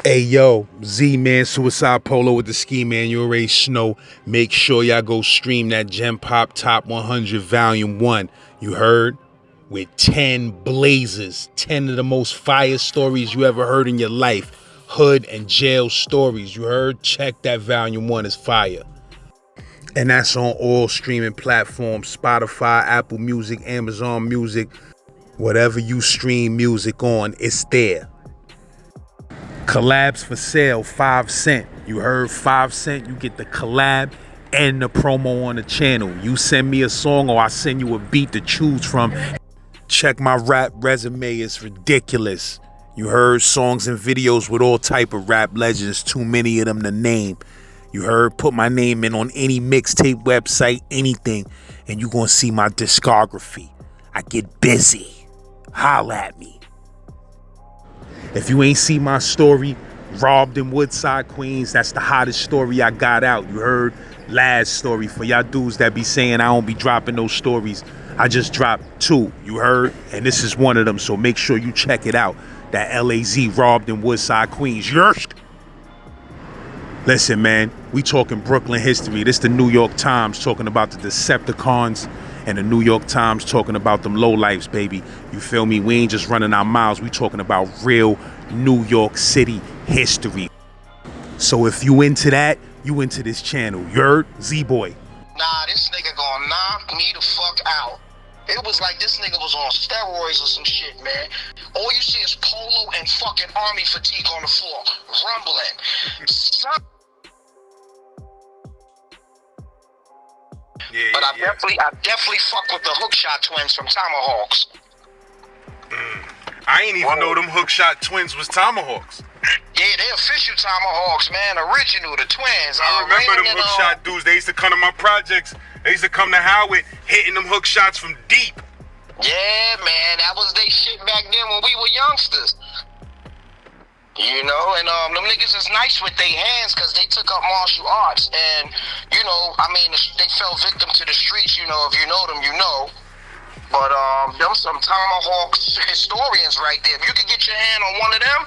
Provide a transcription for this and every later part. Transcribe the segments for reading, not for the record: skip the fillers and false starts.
Hey yo, Z-Man, Suicide Polo with the Ski Man, you already know. Make sure y'all go stream that Gen Pop Top 100 Volume 1. You heard? With 10 blazers, 10 of the most fire stories you ever heard in your life. Hood and jail stories, you heard? Check that Volume 1, is fire. And that's on all streaming platforms, Spotify, Apple Music, Amazon Music, whatever you stream music on, it's there. Collabs for sale, 5 cents. You heard? 5 cents, you get the collab and the promo on the channel. You send me a song or I send you a beat to choose from. Check my rap resume, it's ridiculous. You heard? Songs and videos with all type of rap legends, too many of them to name. You heard? Put my name in on any mixtape website, anything, and you gonna see my discography. I get busy. Holla at me. If you ain't see my story, robbed in Woodside, Queens, that's the hottest story I got out. You heard? Last story. For y'all dudes that be saying I don't be dropping those stories, I just dropped 2. You heard? And this is one of them, so make sure you check it out. That LAZ, robbed in Woodside, Queens. Yerst. Listen, man, we talking Brooklyn history. This the New York Times talking about the Decepticons, and the New York Times talking about them lowlifes, baby. You feel me? We ain't just running our mouths. We talking about real New York City history. So if you into that, you into this channel. Yerd, Z-Boy. Nah, this nigga gonna knock me the fuck out. It was like this nigga was on steroids or some shit, man. All you see is polo and fucking army fatigue on the floor, rumbling. Son. Yeah, but I definitely fuck with the hookshot twins from Tomahawks. I ain't even know them hookshot twins was Tomahawks. Yeah, they official Tomahawks, man. Original, the twins. I remember them hookshot dudes. They used to come to my projects. They used to come to Howard hitting them hook shots from deep. Yeah, man. That was they shit back then when we were youngsters. You know, and them niggas is nice with their hands because they took up martial arts. And, you know, I mean, they fell victim to the streets. You know, if you know them, you know. But them some Tomahawks historians right there. If you could get your hand on one of them,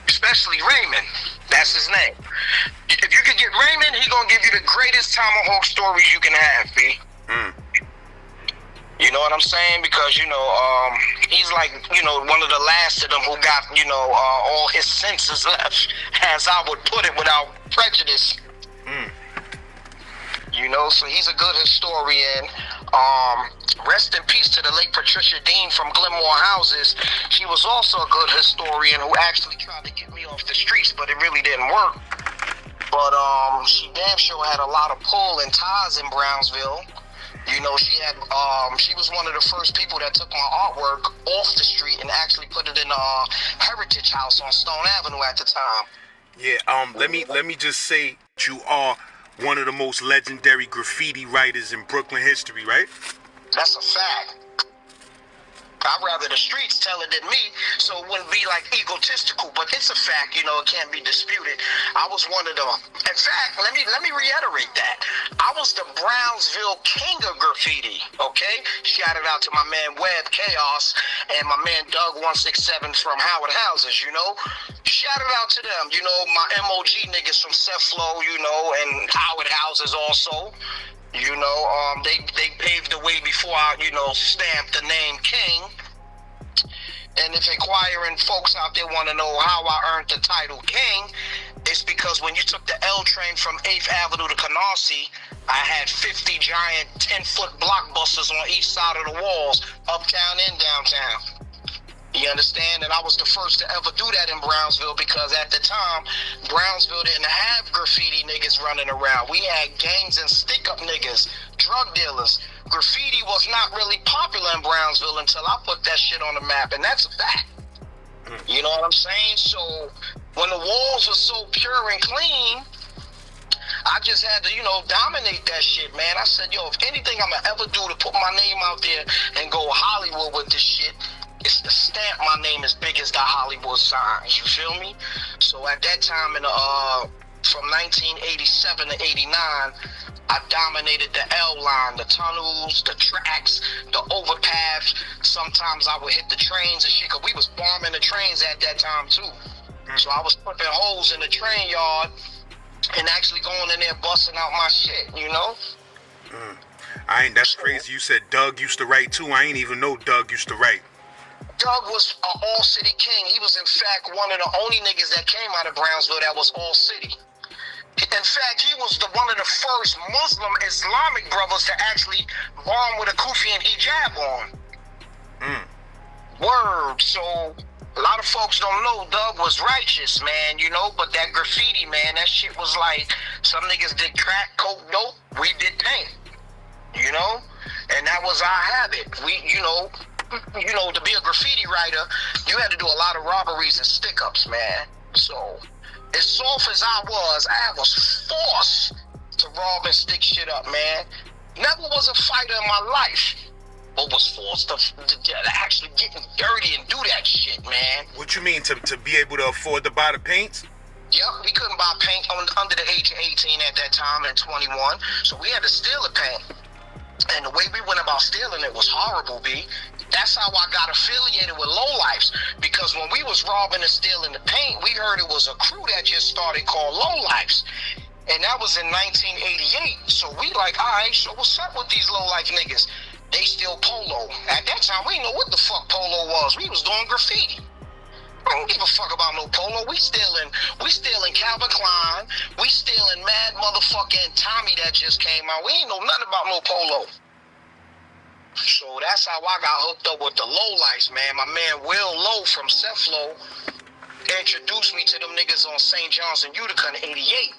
especially Raymond, that's his name. If you could get Raymond, he gonna give you the greatest Tomahawk stories you can have, B. You know what I'm saying? Because, you know, he's like, you know, one of the last of them who got, you know, all his senses left, as I would put it, without prejudice. You know, so he's a good historian. Rest in peace to the late Patricia Dean from Glenmore Houses. She was also a good historian who actually tried to get me off the streets, but it really didn't work. But she damn sure had a lot of pull and ties in Brownsville. You know, she was one of the first people that took my artwork off the street and actually put it in a Heritage House on Stone Avenue at the time. Yeah, let me just say you are one of the most legendary graffiti writers in Brooklyn history, right? That's a fact. I'd rather the streets tell it than me, so it wouldn't be like egotistical, but it's a fact, you know, it can't be disputed. I was one of the, in fact, let me reiterate that. I was the Brownsville king of graffiti, okay? Shout it out to my man Webb Chaos and my man Doug 167 from Howard Houses, you know? Shout it out to them, you know, my MOG niggas from Sethlow, you know, and Howard Houses also. You know, they paved the way before I, you know, stamped the name King. And if inquiring folks out there want to know how I earned the title King, it's because when you took the L train from 8th Avenue to Canarsie, I had 50 giant 10-foot blockbusters on each side of the walls, uptown and downtown. You understand? And I was the first to ever do that in Brownsville because at the time, Brownsville didn't have graffiti niggas running around. We had gangs and stick-up niggas, drug dealers. Graffiti was not really popular in Brownsville until I put that shit on the map, and that's a fact. You know what I'm saying? So when the walls were so pure and clean, I just had to, you know, dominate that shit, man. I said, yo, if anything I'm gonna ever do to put my name out there and go Hollywood with this shit, it's to stamp my name as big as the Hollywood signs, you feel me? So at that time, from 1987 to 89, I dominated the L line, the tunnels, the tracks, the overpaths. Sometimes I would hit the trains and shit, because we was bombing the trains at that time too. So I was putting holes in the train yard and actually going in there busting out my shit, you know? That's crazy. You said Doug used to write too. I ain't even know Doug used to write. Doug was an all-city king. He was, in fact, one of the only niggas that came out of Brownsville that was all-city. In fact, he was one of the first Muslim Islamic brothers to actually bomb with a kufi and hijab on. Word. So a lot of folks don't know Doug was righteous, man, you know, but that graffiti, man, that shit was like, some niggas did crack, coke, dope, we did paint, you know, and that was our habit. We, you know, to be a graffiti writer, you had to do a lot of robberies and stick-ups, man. So as soft as I was forced to rob and stick shit up, man. Never was a fighter in my life, but was forced to actually get dirty and do that shit, man. What you mean, to be able to afford to buy the paints? Yep, we couldn't buy paint under the age of 18 at that time and 21, so we had to steal the paint. And the way we went about stealing it was horrible, B. That's how I got affiliated with lowlifes, because when we was robbing and stealing the paint, we heard it was a crew that just started called lowlifes. And that was in 1988. So we like, all right, so what's up with these lowlife niggas? They steal polo. At that time, we didn't know what the fuck polo was. We was doing graffiti. I don't give a fuck about no polo. We stealing Calvin Klein. We stealing Mad Motherfucking Tommy that just came out. We ain't know nothing about no polo. So that's how I got hooked up with the lowlifes, man. My man Will Lowe from Sethlow introduced me to them niggas on St. John's in Utica in 88.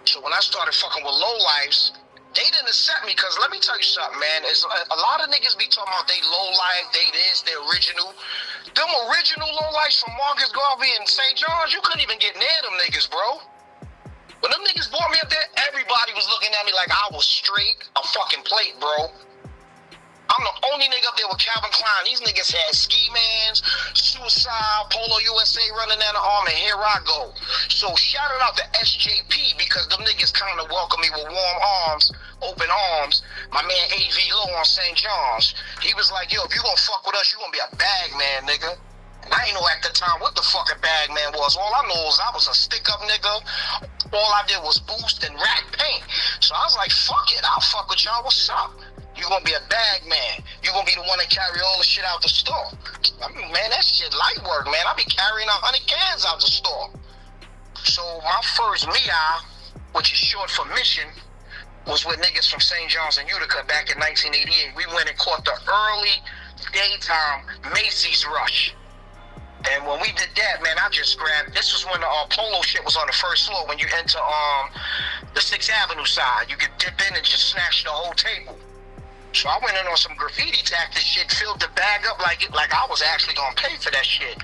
So when I started fucking with lowlifes, they didn't accept me, because let me tell you something, man. It's a lot of niggas be talking about they lowlife, they this, they original. Them original lowlifes from Marcus Garvey and St. John's, you couldn't even get near them niggas, bro. When them niggas brought me up there, everybody was looking at me like I was straight a fucking plate, bro. I'm the only nigga up there with Calvin Klein. These niggas had Ski Mans, Suicide, Polo USA running down the arm, and here I go. So shout it out to SJP, because them niggas kind of welcomed me with warm arms, open arms. My man AV Low on St. John's, he was like, yo, if you gonna fuck with us, you gonna be a bag man, nigga. And I ain't know at the time what the fuck a bag man was. All I know is I was a stick-up nigga. All I did was boost and rack paint. So I was like, fuck it, I'll fuck with y'all, what's up? You gonna be a bag man. You gonna be the one that carry all the shit out the store. I mean, man, that shit light work, man. I be carrying 100 cans out the store. So my first MIA, which is short for mission, was with niggas from St. John's and Utica back in 1988. We went and caught the early daytime Macy's rush. And when we did that, man, I just grabbed, this was when the polo shit was on the first floor. When you enter the 6th Avenue side, you could dip in and just snatch the whole table. So I went in on some graffiti tactics shit, filled the bag up like I was actually gonna pay for that shit.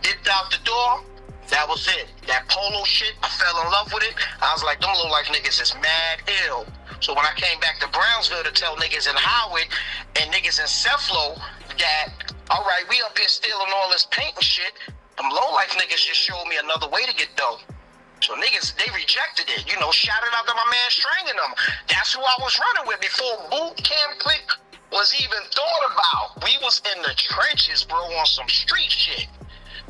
Dipped out the door, that was it. That polo shit, I fell in love with it. I was like, them little life niggas is mad ill. So when I came back to Brownsville to tell niggas in Howard and niggas in Sethlow that, all right, we up here stealing all this paint and shit, them low life niggas just showed me another way to get dough. So niggas, they rejected it. You know, shouted out to my man Stranging them. That's who I was running with before boot camp click was even thought about. We was in the trenches, bro, on some street shit.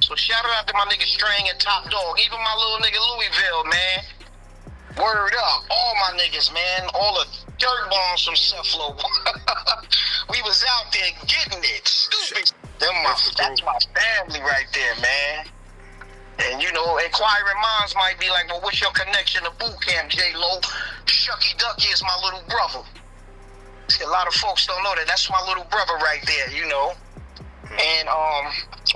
So shout out to my nigga Strang and Top Dog. Even my little nigga Louisville, man. Word up. All my niggas, man. All the dirt bombs from Sethlow. We was out there getting it. Stupid. That's my family right there, man. And, you know, inquiring minds might be like, well, what's your connection to boot camp, J-Lo? Shucky Ducky is my little brother. See, a lot of folks don't know that. That's my little brother right there, you know. And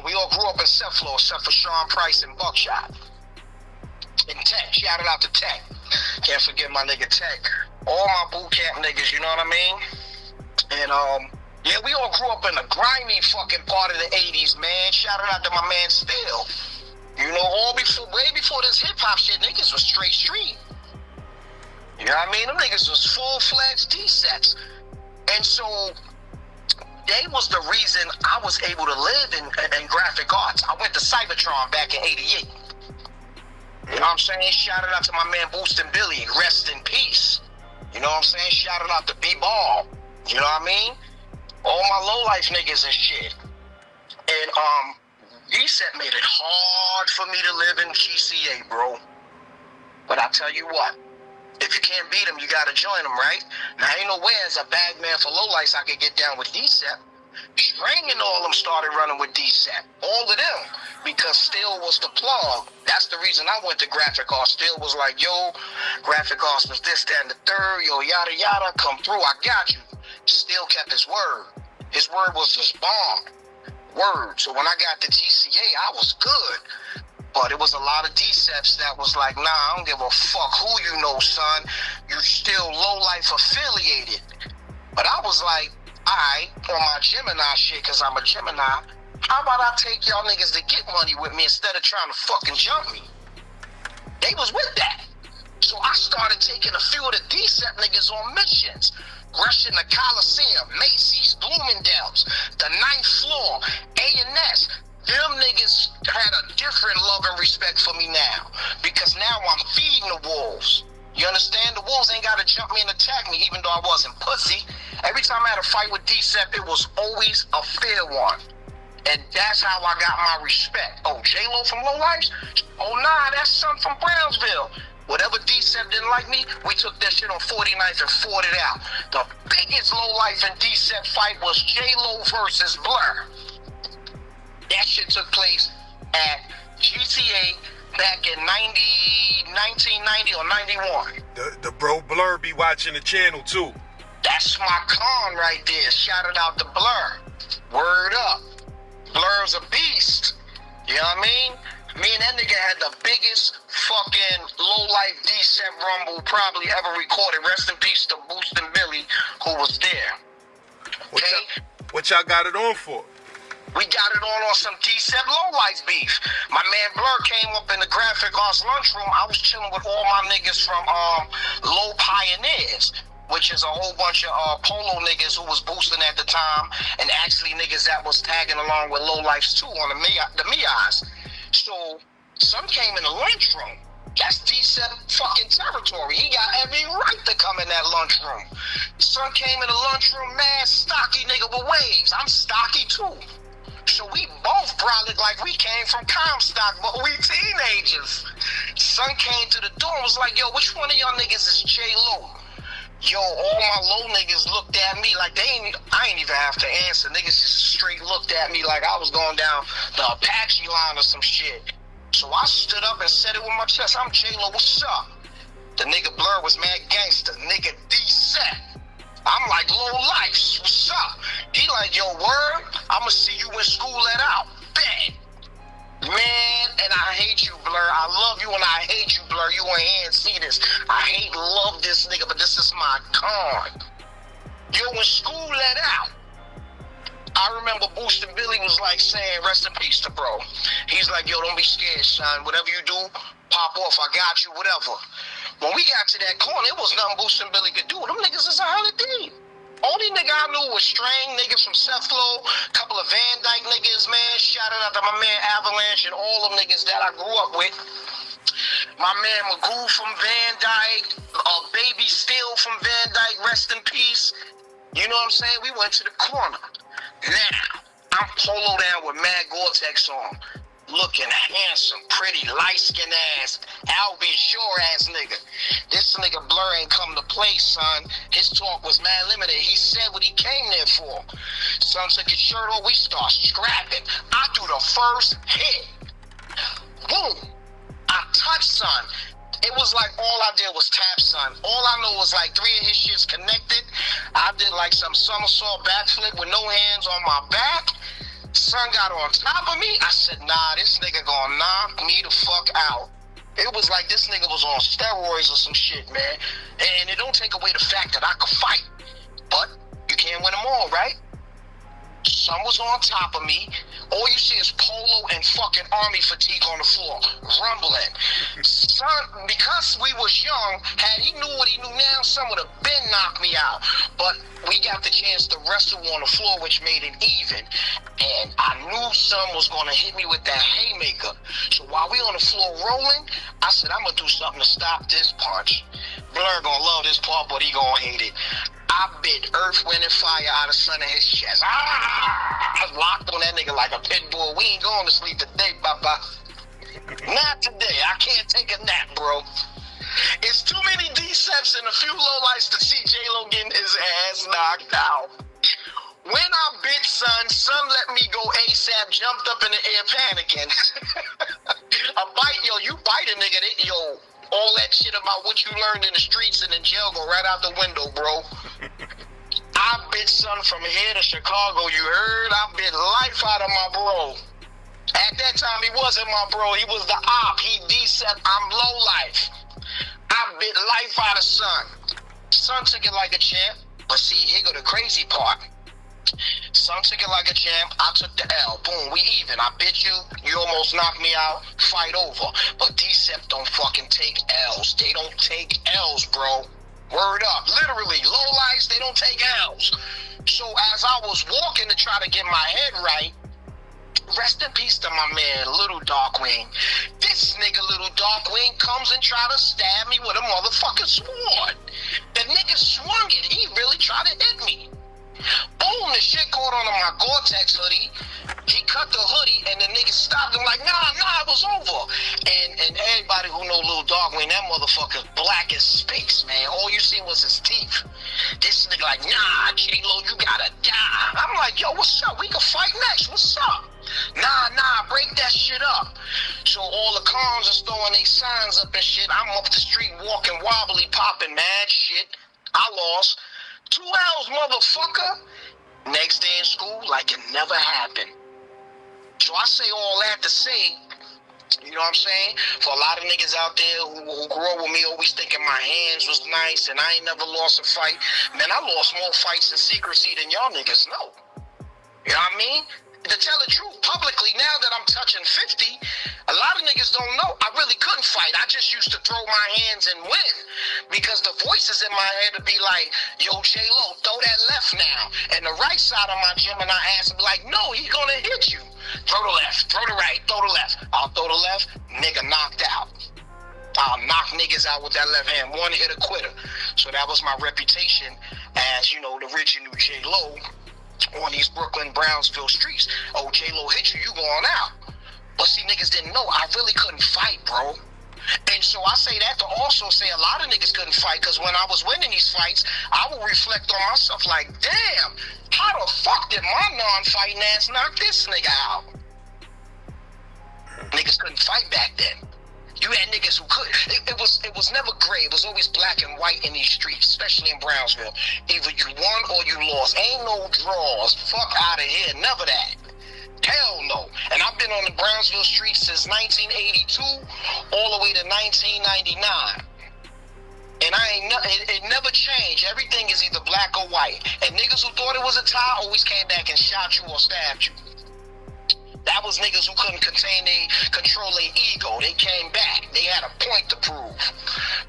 we all grew up in Sethlow, except for Sean Price and Buckshot. And Tech, shout it out to Tech. Can't forget my nigga Tech. All my boot camp niggas, you know what I mean? And, yeah, we all grew up in the grimy fucking part of the 80s, man. Shout it out to my man Still. You know, way before this hip-hop shit, niggas was straight street. You know what I mean? Them niggas was full-fledged D-sets. And so, they was the reason I was able to live in graphic arts. I went to Cybertron back in 88. You know what I'm saying? Shout out to my man Boostin' Billy, rest in peace. You know what I'm saying? Shout out to B-Ball. You know what I mean? All my low-life niggas and shit. And, DSET made it hard for me to live in GCA, bro. But I tell you what, if you can't beat them, you gotta join them, right? Now, ain't no way as a bag man for lowlights I could get down with DSET. String and all them started running with DSET. All of them. Because Still was the plug. That's the reason I went to graphic arts. Still was like, yo, graphic arts was this, that, and the third. Yo, yada, yada, come through. I got you. Still kept his word. His word was his bomb. Word. So when I got to GCA, I was good. But it was a lot of DSEPs that was like, nah, I don't give a fuck who you know, son. You still low-life affiliated. But I was like, all right, on my Gemini shit, because I'm a Gemini, how about I take y'all niggas to get money with me instead of trying to fucking jump me? They was with that. So I started taking a few of the DSEP niggas on missions. Rushing the Coliseum, Macy's, Bloomingdale's, the 9th floor, A&S. Them niggas had a different love and respect for me now. Because now I'm feeding the wolves. You understand? The wolves ain't got to jump me and attack me, even though I wasn't pussy. Every time I had a fight with DSEP, it was always a fair one. And that's how I got my respect. Oh, J-Lo from Low Lives? Oh, nah, that's something from Brownsville. Whatever DSEP didn't like me, we took that shit on 49th and fought it out. The biggest Low Life and DSEP fight was J-Lo versus Blur. That shit took place at GCA back in 1990 or 91. The bro Blur be watching the channel too. That's my con right there. Shout it out to Blur. Word up. Blur's a beast. You know what I mean? Me and that nigga had the biggest fucking low-life DSEP rumble probably ever recorded. Rest in peace to Boost and Billy, who was there. Okay? What y'all got it on for? We got it on some DSEP low-life beef. My man Blur came up in the graphic arts lunchroom. I was chilling with all my niggas from Low Pioneers, which is a whole bunch of polo niggas who was boosting at the time, and actually niggas that was tagging along with low lifes too on the Mias. So some came in the lunchroom. That's DSEP fucking territory. He got every right to come in that lunchroom. Son came in the lunchroom, mad stocky nigga with waves. I'm stocky too. So we both brolic like we came from Comstock, but we teenagers. Son came to the door and was like, yo, which one of y'all niggas is J-Lo? Yo, all my low niggas looked at me like I ain't even have to answer. Niggas just straight looked at me like I was going down the Apache line or some shit. So I stood up and said it with my chest. I'm J-Lo, what's up? The nigga Blur was mad gangster. Nigga DSEP. I'm like, low life, what's up? He like, yo, word, I'ma see you in school let out. Bet. Man, and I hate you, Blur. I love you and I hate you, Blur. You ain't here and see this. I hate, love this nigga, but this is my con. Yo, when school let out, I remember Boost and Billy was like saying, rest in peace to bro. He's like, yo, don't be scared, son. Whatever you do, pop off. I got you, whatever. When we got to that corner, it was nothing Boost and Billy could do. Them niggas is 100 deep. Only nigga I knew was Strang, niggas from Sethlow, couple of Van Dyke niggas, man. Shout out to my man Avalanche and all them niggas that I grew up with. My man Magoo from Van Dyke, Baby Steel from Van Dyke, rest in peace. You know what I'm saying? We went to the corner. Now, I'm polo down with Mad Gore-Tex on. Looking handsome, pretty, light-skinned ass, Albie Shore ass nigga. This nigga Blur ain't come to play, son. His talk was mad limited. He said what he came there for. Son took his shirt off, we start scrapping. I do the first hit. Boom. I touched son. It was like all I did was tap son. All I know was like 3 of his shits connected. I did like some somersault backflip with no hands on my back. Son got on top of me. I said, nah, this nigga gonna knock me the fuck out. It was like this nigga was on steroids or some shit, man. And it don't take away the fact that I could fight. But you can't win them all, right? Son was on top of me. All you see is polo and fucking army fatigue on the floor, rumbling. Son, because we was young, had he knew what he knew now, son would have been knocked me out. But we got the chance to wrestle on the floor, which made it even. And I knew son was going to hit me with that haymaker. So while we on the floor rolling, I said, I'm going to do something to stop this punch. Blur going to love this part, but he going to hate it. I bit earth, wind, and fire out of son of his chest. I was locked on that nigga like a pit bull. We ain't going to sleep today, Papa. Not today. I can't take a nap, bro. It's too many Deceps and a few lowlights to see J-Lo getting his ass knocked out. When I bit son let me go ASAP, jumped up in the air panicking. A bite, yo, you bite a nigga, yo, all that shit about what you learned in the streets and in jail go right out the window, bro. I bit son from here to Chicago, you heard? I bit life out of my bro. At that time, he wasn't my bro, he was the op, he Decep, I'm low life. I bit life out of son. Son took it like a champ, but see, here go the crazy part. Son took it like a champ, I took the L. Boom, we even. I bit you, you almost knocked me out, fight over. But Decep don't fucking take L's. They don't take L's, bro. Word up. Literally, low lights, they don't take L's. So as I was walking to try to get my head right, rest in peace to my man, Little Darkwing. This nigga, Little Darkwing, comes and try to stab me with a motherfucking sword. The nigga swung it. He really tried to hit me. Boom, the shit caught onto my Gore-Tex hoodie. He cut the hoodie, and the nigga stopped him like, nah, it was over. And everybody who know Little Darkwing, that motherfucker black as space, man. All you seen was his teeth. This nigga like, nah, J-Lo, you gotta die. I'm like, yo, what's up? We can fight next. What's up? Nah, break that shit up. So all the clowns are throwing their signs up and shit. I'm up the street walking wobbly, popping mad shit. I lost. 2 L's, motherfucker. Next day in school, like it never happened. So I say all that to say, you know what I'm saying? For a lot of niggas out there who grew up with me always thinking my hands was nice and I ain't never lost a fight. Man, I lost more fights in secrecy than y'all niggas know. You know what I mean? To tell the truth, publicly, now that I'm touching 50, a lot of niggas don't know I really couldn't fight. I just used to throw my hands and win. Because the voices in my head would be like, yo, J-Lo, throw that left now. And the right side of my Gemini ass would be like, no, he's gonna hit you. Throw the left, throw the right, throw the left. I'll throw the left, nigga knocked out. I'll knock niggas out with that left hand, one hit a quitter. So that was my reputation as, you know, the original J-Lo on these Brooklyn, Brownsville streets. Oh, J-Lo hit you, you going out. But see, niggas didn't know I really couldn't fight, bro. And so I say that to also say a lot of niggas couldn't fight, because when I was winning these fights, I would reflect on myself like, damn, how the fuck did my non-fighting ass knock this nigga out? Niggas couldn't fight back then. You had niggas who could. It was never gray. It was always black and white in these streets, especially in Brownsville. Either you won or you lost. Ain't no draws. Fuck out of here. Never that. Hell no. And I've been on the Brownsville streets since 1982 all the way to 1999. And it never changed. Everything is either black or white. And niggas who thought it was a tie always came back and shot you or stabbed you. That was niggas who couldn't control their ego. They came back. They had a point to prove.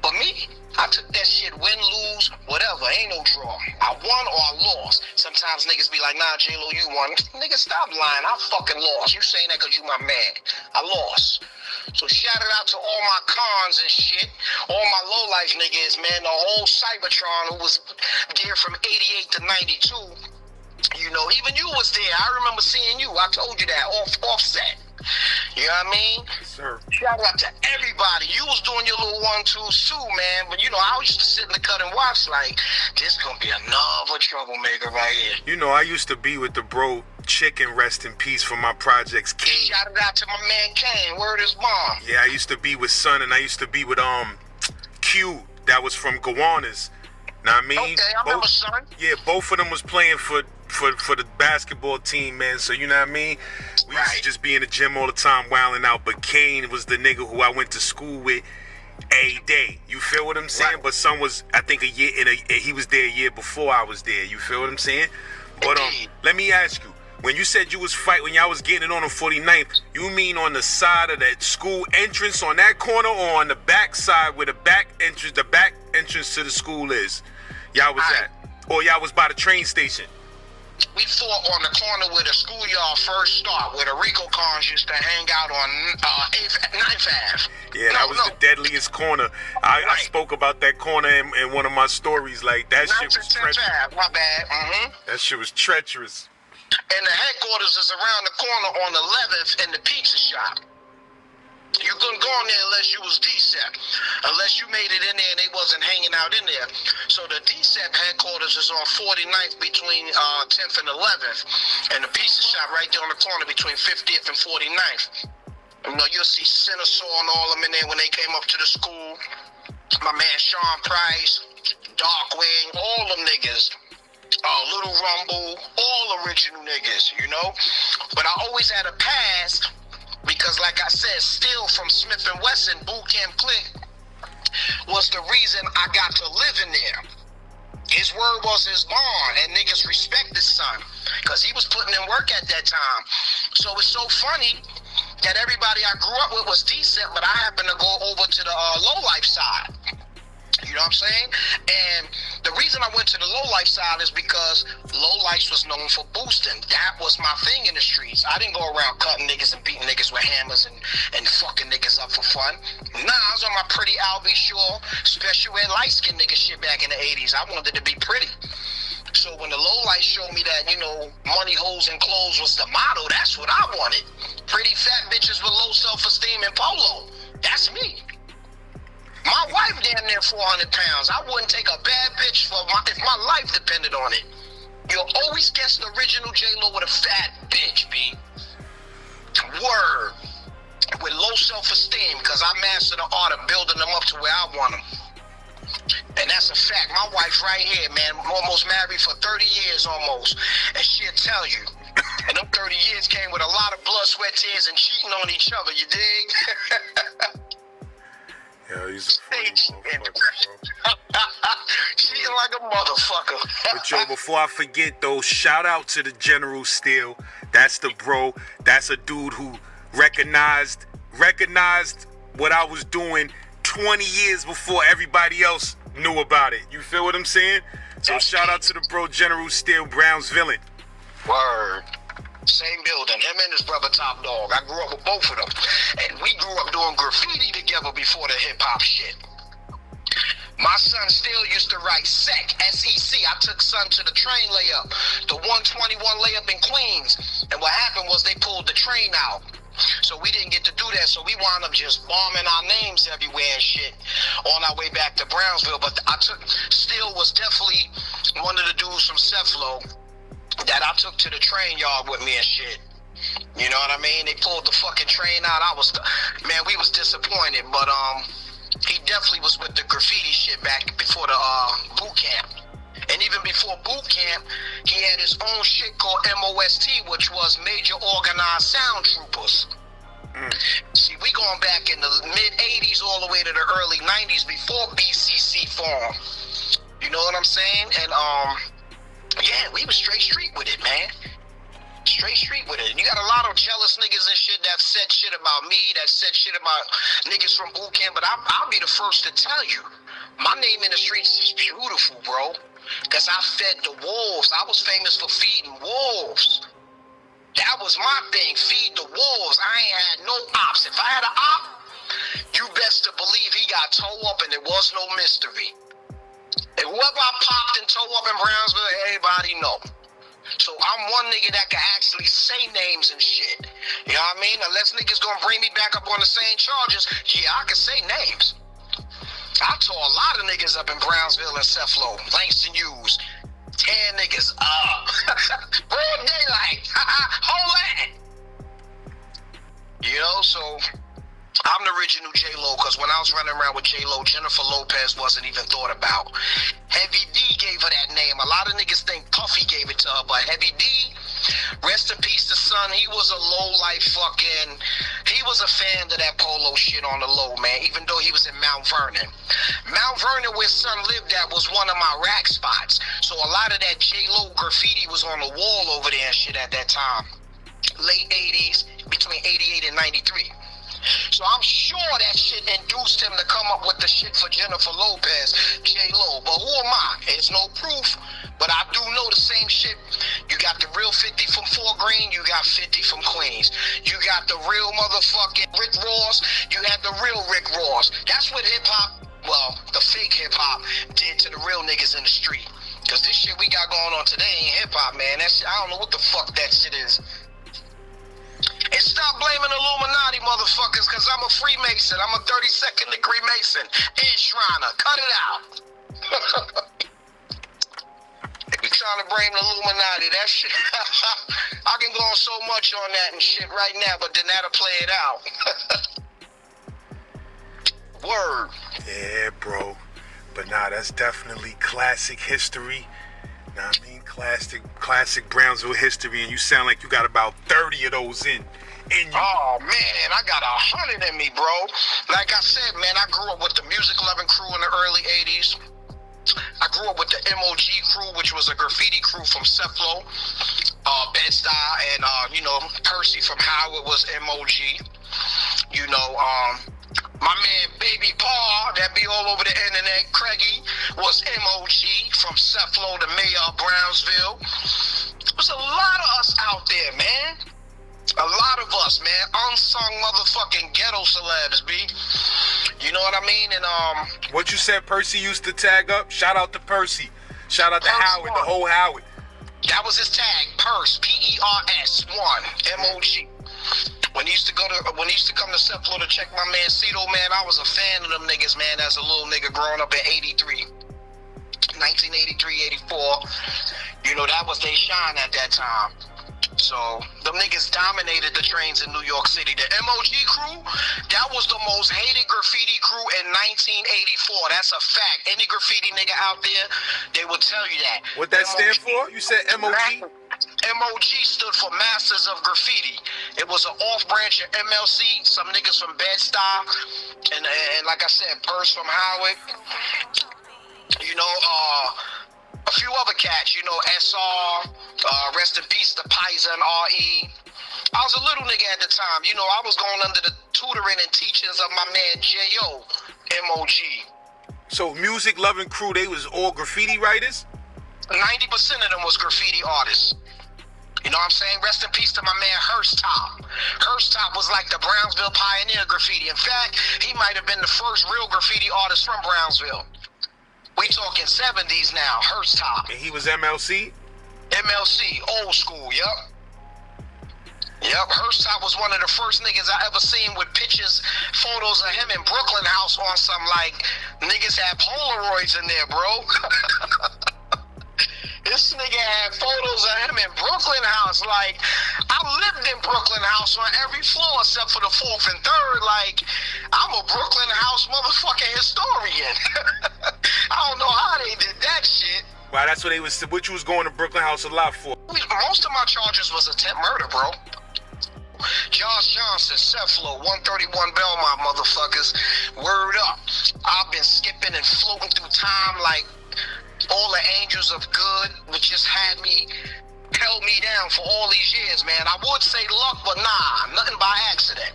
But me, I took that shit, win, lose, whatever. Ain't no draw. I won or I lost. Sometimes niggas be like, nah, J-Lo, you won. Nigga, stop lying. I fucking lost. You saying that because you my man. I lost. So shout it out to all my cons and shit. All my lowlife niggas, man. The whole Cybertron who was there from 88 to 92. You know, even you was there. I remember seeing you. I told you that offset. You know what I mean? Yes, sir. Shout out to everybody. You was doing your little 1-2s too, man. But you know, I used to sit in the cut and watch like, this gonna be another troublemaker right here. You know, I used to be with the bro Chicken, rest in peace, for my projects King. Shout it out to my man Kane. Word is mom. Yeah, I used to be with Son, and I used to be with Q. That was from Gowanus. Now I mean, okay, I remember Son. Yeah, both of them was playing for the basketball team, man. So you know what I mean? We used to just be in the gym all the time, wilding out. But Kane was the nigga who I went to school with a day. You feel what I'm saying? Right. But Son was, I think, he was there a year before I was there. You feel what I'm saying? But let me ask you. When you said you was when y'all was getting it on 49th, you mean on the side of that school entrance on that corner, or on the back side where the back entrance to the school is? Y'all was at? Or y'all was by the train station? We fought on the corner where the schoolyard first start, where the recollections used to hang out on 9th Ave. Yeah, that was the deadliest corner. I spoke about that corner in one of my stories. Like, that shit was treacherous. My bad. That shit was treacherous. And the headquarters is around the corner on 11th in the pizza shop. You couldn't go in there unless you was Decept, unless you made it in there and they wasn't hanging out in there. So the Decept headquarters is on 49th between 10th and 11th, and the pizza shop right there on the corner between 50th and 49th. You know, you'll see Senator and all them in there when they came up to the school. My man Sean Price, Darkwing, all them niggas. Little Rumble, all original niggas, you know? But I always had a past because, like I said, still from Smith & Wesson, Boot Camp Clique was the reason I got to live in there. His word was his bond, and niggas respect his son because he was putting in work at that time. So it's so funny that everybody I grew up with was decent, but I happened to go over to the low-life side. You know what I'm saying? And the reason I went to the low-life side is because low-life was known for boosting. That was my thing in the streets. I didn't go around cutting niggas and beating niggas with hammers and fucking niggas up for fun. Nah, I was on my pretty Albie Shaw, special ed light-skinned nigga shit back in the 80s. I wanted to be pretty. So when the low-life showed me that, you know, money, hoes, and clothes was the motto, that's what I wanted. Pretty fat bitches with low self-esteem and polo. That's me. My wife damn near 400 pounds. I wouldn't take a bad bitch if my life depended on it. You'll always guess the original J-Lo with a fat bitch, B. Word. With low self-esteem, because I mastered the art of building them up to where I want them. And that's a fact. My wife right here, man, almost married for 30 years almost. And she'll tell you. And them 30 years came with a lot of blood, sweat, tears, and cheating on each other, you dig? Yeah, he's a funny motherfucker, bro. Cheating like a motherfucker. But yo, before I forget though, shout out to the General Steel. That's the bro. That's a dude who recognized what I was doing 20 years before everybody else knew about it. You feel what I'm saying? So shout out to the bro General Steel, Brownsville. Word. Same building, him and his brother Top Dog. I grew up with both of them. And we grew up doing graffiti together before the hip-hop shit. My son still used to write SEC, S-E-C. I took son to the train layup, the 121 layup in Queens. And what happened was they pulled the train out. So we didn't get to do that. So we wound up just bombing our names everywhere and shit on our way back to Brownsville. But Still was definitely one of the dudes from Sethlow that I took to the train yard with me and shit. You know what I mean? They pulled the fucking train out. We was disappointed, but he definitely was with the graffiti shit back before the boot camp. And even before boot camp, he had his own shit called MOST, which was Major Organized Sound Troopers. See, we going back in the mid-'80s all the way to the early '90s before BCC formed. You know what I'm saying? And yeah, we was straight street with it, man. Straight street with it. And you got a lot of jealous niggas and shit that said shit about me, that said shit about niggas from boot camp, but I'll be the first to tell you, my name in the streets is beautiful, bro. Because I fed the wolves. I was famous for feeding wolves. That was my thing, feed the wolves. I ain't had no ops. If I had an op, you best to believe he got towed up and there was no mystery. And whoever I popped and towed up in Brownsville, everybody know. So I'm one nigga that can actually say names and shit. You know what I mean? Unless niggas gonna bring me back up on the same charges, yeah, I can say names. I tore a lot of niggas up in Brownsville and Sethlow, Langston Hughes. 10 niggas up. Broad daylight. Whole lot. You know, so I'm the original J-Lo, because when I was running around with J-Lo, Jennifer Lopez wasn't even thought about. Heavy D gave her that name. A lot of niggas think Puffy gave it to her, but Heavy D, rest in peace to son, he was a low-life fucking, he was a fan of that polo shit on the low, man, even though he was in Mount Vernon. Mount Vernon, where son lived at, was one of my rack spots. So a lot of that J-Lo graffiti was on the wall over there and shit at that time. Late 80s, between 88 and 93. So I'm sure that shit induced him to come up with the shit for Jennifer Lopez, J-Lo. But who am I? There's no proof. But I do know the same shit. You got the real 50 from Fort Greene, you got 50 from Queens. You got the real motherfucking Rick Ross, you had the real Rick Ross. That's what hip-hop, well, the fake hip-hop did to the real niggas in the street. Because this shit we got going on today ain't hip-hop, man. That shit, I don't know what the fuck that shit is. And stop blaming Illuminati, motherfuckers, because I'm a Freemason. I'm a 32nd degree Mason and Shriner. Cut it out. You trying to blame the Illuminati? That shit. I can go on so much on that and shit right now, but then that'll play it out. Word. Yeah, bro. But nah, that's definitely classic history. Nah, I mean, classic Brownsville history, and you sound like you got about 30 of those in you. Oh man, I got 100 in me, bro. Like I said, man, I grew up with the music loving crew in the early 80s. I grew up with the MOG crew, which was a graffiti crew from Sethlow, Bed-Stuy, and Percy from Howard was MOG. My man Baby Paul, that be all over the internet, Craigie, was MOG from Sethlow, the mayor of Brownsville. There's a lot of us out there, man. A lot of us, man. Unsung motherfucking ghetto celebs, B. You know what I mean? And what you said Percy used to tag up? Shout out to Percy. Shout out to Howard, the whole Howard. That was his tag, Purse, P-E-R-S, 1, M-O-G. When he used to come to Sethlow to check my man Cito, man, I was a fan of them niggas, man, as a little nigga growing up in 1983, 84. That was they shine at that time. So, them niggas dominated the trains in New York City. The MOG crew, that was the most hated graffiti crew in 1984. That's a fact. Any graffiti nigga out there, they will tell you that. What that stand for? You said MOG? MOG stood for Masters of Graffiti. It was an off-branch of MLC, some niggas from Bed-Stuy, and like I said, Purse from Howard. A few other cats, SR, rest in peace to Pisa and RE. I was a little nigga at the time. I was going under the tutoring and teachings of my man J.O., MOG. So music-loving crew, they was all graffiti writers? 90% of them was graffiti artists. You know what I'm saying? Rest in peace to my man Hurst Top. Hurst Top was like the Brownsville pioneer graffiti. In fact, he might have been the first real graffiti artist from Brownsville. We talking 70s now, Hurst Top. And he was MLC? MLC, old school, yup. Yep, Hurst Top was one of the first niggas I ever seen with pictures, photos of him in Brooklyn House on some, niggas had Polaroids in there, bro. This nigga had photos of him in Brooklyn House. I lived in Brooklyn House on every floor except for the 4th and 3rd. I'm a Brooklyn House motherfucking historian. I don't know how they did that shit. Wow, that's what you was going to Brooklyn House a lot for. Most of my charges was attempt murder, bro. Josh Johnson, Sethlow, 131 Belmont, motherfuckers. Word up. I've been skipping and floating through time like all the angels of good, which just held me down for all these years, man. I would say luck, but nah, nothing by accident.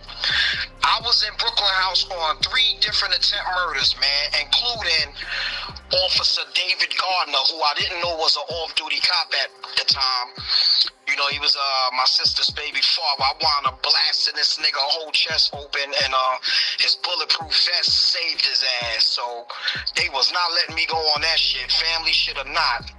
I was in Brooklyn House on 3 different attempt murders, man, including Officer David Gardner, who I didn't know was an off-duty cop at the time. He was my sister's baby father. I wound up blasting this nigga whole chest open, and his bulletproof vest saved his ass. So they was not letting me go on that shit, family shit or not.